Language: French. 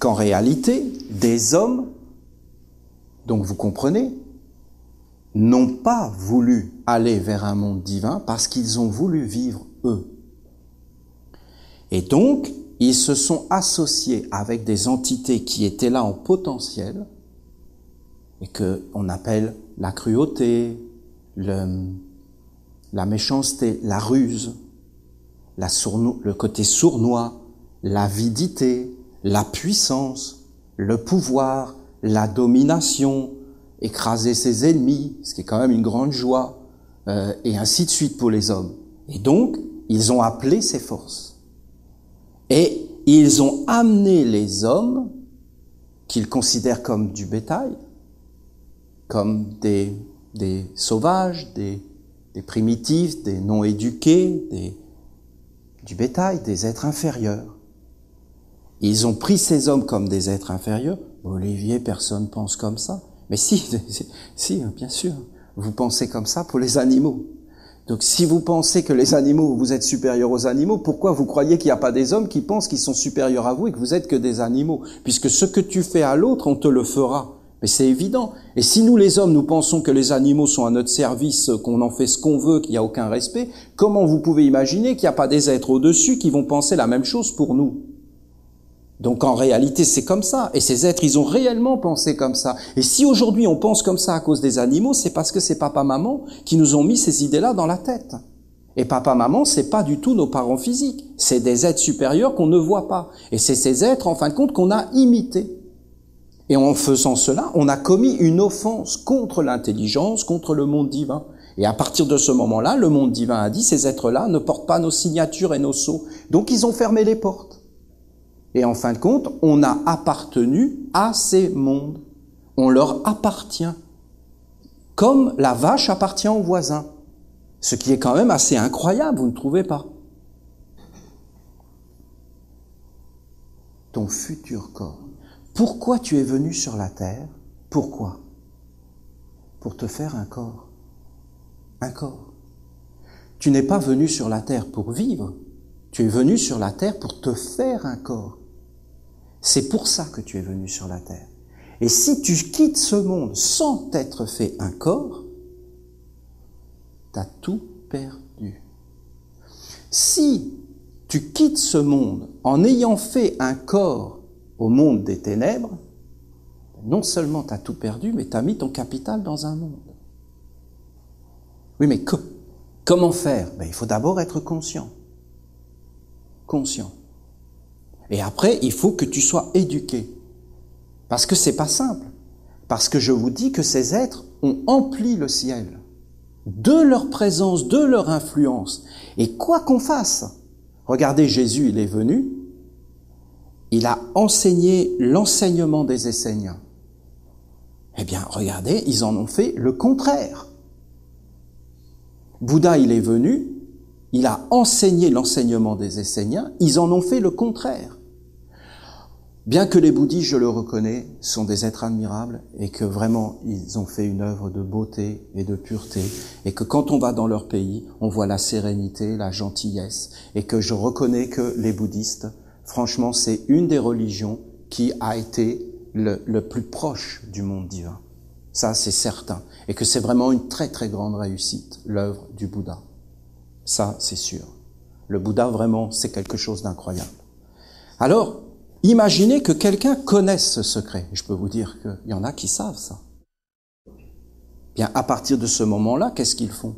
qu'en réalité, des hommes, donc vous comprenez, n'ont pas voulu aller vers un monde divin parce qu'ils ont voulu vivre eux. Et donc, ils se sont associés avec des entités qui étaient là en potentiel et qu'on appelle la cruauté, la méchanceté, la ruse, le côté sournois, l'avidité, la puissance, le pouvoir, la domination, écraser ses ennemis, ce qui est quand même une grande joie, et ainsi de suite pour les hommes. Et donc, ils ont appelé ces forces. Et ils ont amené les hommes, qu'ils considèrent comme du bétail, comme des sauvages, des primitifs, des non-éduqués, du bétail, des êtres inférieurs. Ils ont pris ces hommes comme des êtres inférieurs. Olivier, personne pense comme ça. Mais si, bien sûr, vous pensez comme ça pour les animaux. Donc si vous pensez que les animaux, vous êtes supérieurs aux animaux, pourquoi vous croyez qu'il n'y a pas des hommes qui pensent qu'ils sont supérieurs à vous et que vous êtes que des animaux? Puisque ce que tu fais à l'autre, on te le fera. Mais c'est évident. Et si nous, les hommes, nous pensons que les animaux sont à notre service, qu'on en fait ce qu'on veut, qu'il n'y a aucun respect, comment vous pouvez imaginer qu'il n'y a pas des êtres au-dessus qui vont penser la même chose pour nous? Donc en réalité, c'est comme ça. Et ces êtres, ils ont réellement pensé comme ça. Et si aujourd'hui on pense comme ça à cause des animaux, c'est parce que c'est papa-maman qui nous ont mis ces idées-là dans la tête. Et papa-maman, c'est pas du tout nos parents physiques. C'est des êtres supérieurs qu'on ne voit pas. Et c'est ces êtres, en fin de compte, qu'on a imités. Et en faisant cela, on a commis une offense contre l'intelligence, contre le monde divin. Et à partir de ce moment-là, le monde divin a dit, ces êtres-là ne portent pas nos signatures et nos sceaux. Donc ils ont fermé les portes. Et en fin de compte, on a appartenu à ces mondes. On leur appartient. Comme la vache appartient au voisin. Ce qui est quand même assez incroyable, vous ne trouvez pas? Ton futur corps. Pourquoi tu es venu sur la terre? Pourquoi? Pour te faire un corps. Un corps. Tu n'es pas venu sur la terre pour vivre. Tu es venu sur la terre pour te faire un corps. C'est pour ça que tu es venu sur la terre. Et si tu quittes ce monde sans t'être fait un corps, t'as tout perdu. Si tu quittes ce monde en ayant fait un corps au monde des ténèbres, non seulement t'as tout perdu, mais t'as mis ton capital dans un monde. Oui, mais comment faire? Il faut d'abord être conscient. Conscient. Et après, il faut que tu sois éduqué. Parce que c'est pas simple. Parce que je vous dis que ces êtres ont empli le ciel. De leur présence, de leur influence. Et quoi qu'on fasse, regardez, Jésus, il est venu, il a enseigné l'enseignement des Esséniens. Eh bien, regardez, ils en ont fait le contraire. Bouddha, il est venu, il a enseigné l'enseignement des Esséniens, ils en ont fait le contraire. Bien que les bouddhistes, je le reconnais, sont des êtres admirables et que vraiment ils ont fait une œuvre de beauté et de pureté et que quand on va dans leur pays, on voit la sérénité, la gentillesse et que je reconnais que les bouddhistes, franchement, c'est une des religions qui a été le plus proche du monde divin. Ça, c'est certain. Et que c'est vraiment une très très grande réussite, l'œuvre du Bouddha. Ça, c'est sûr. Le Bouddha, vraiment, c'est quelque chose d'incroyable. Alors, imaginez que quelqu'un connaisse ce secret. Je peux vous dire qu'il y en a qui savent ça. Bien, à partir de ce moment-là, qu'est-ce qu'ils font?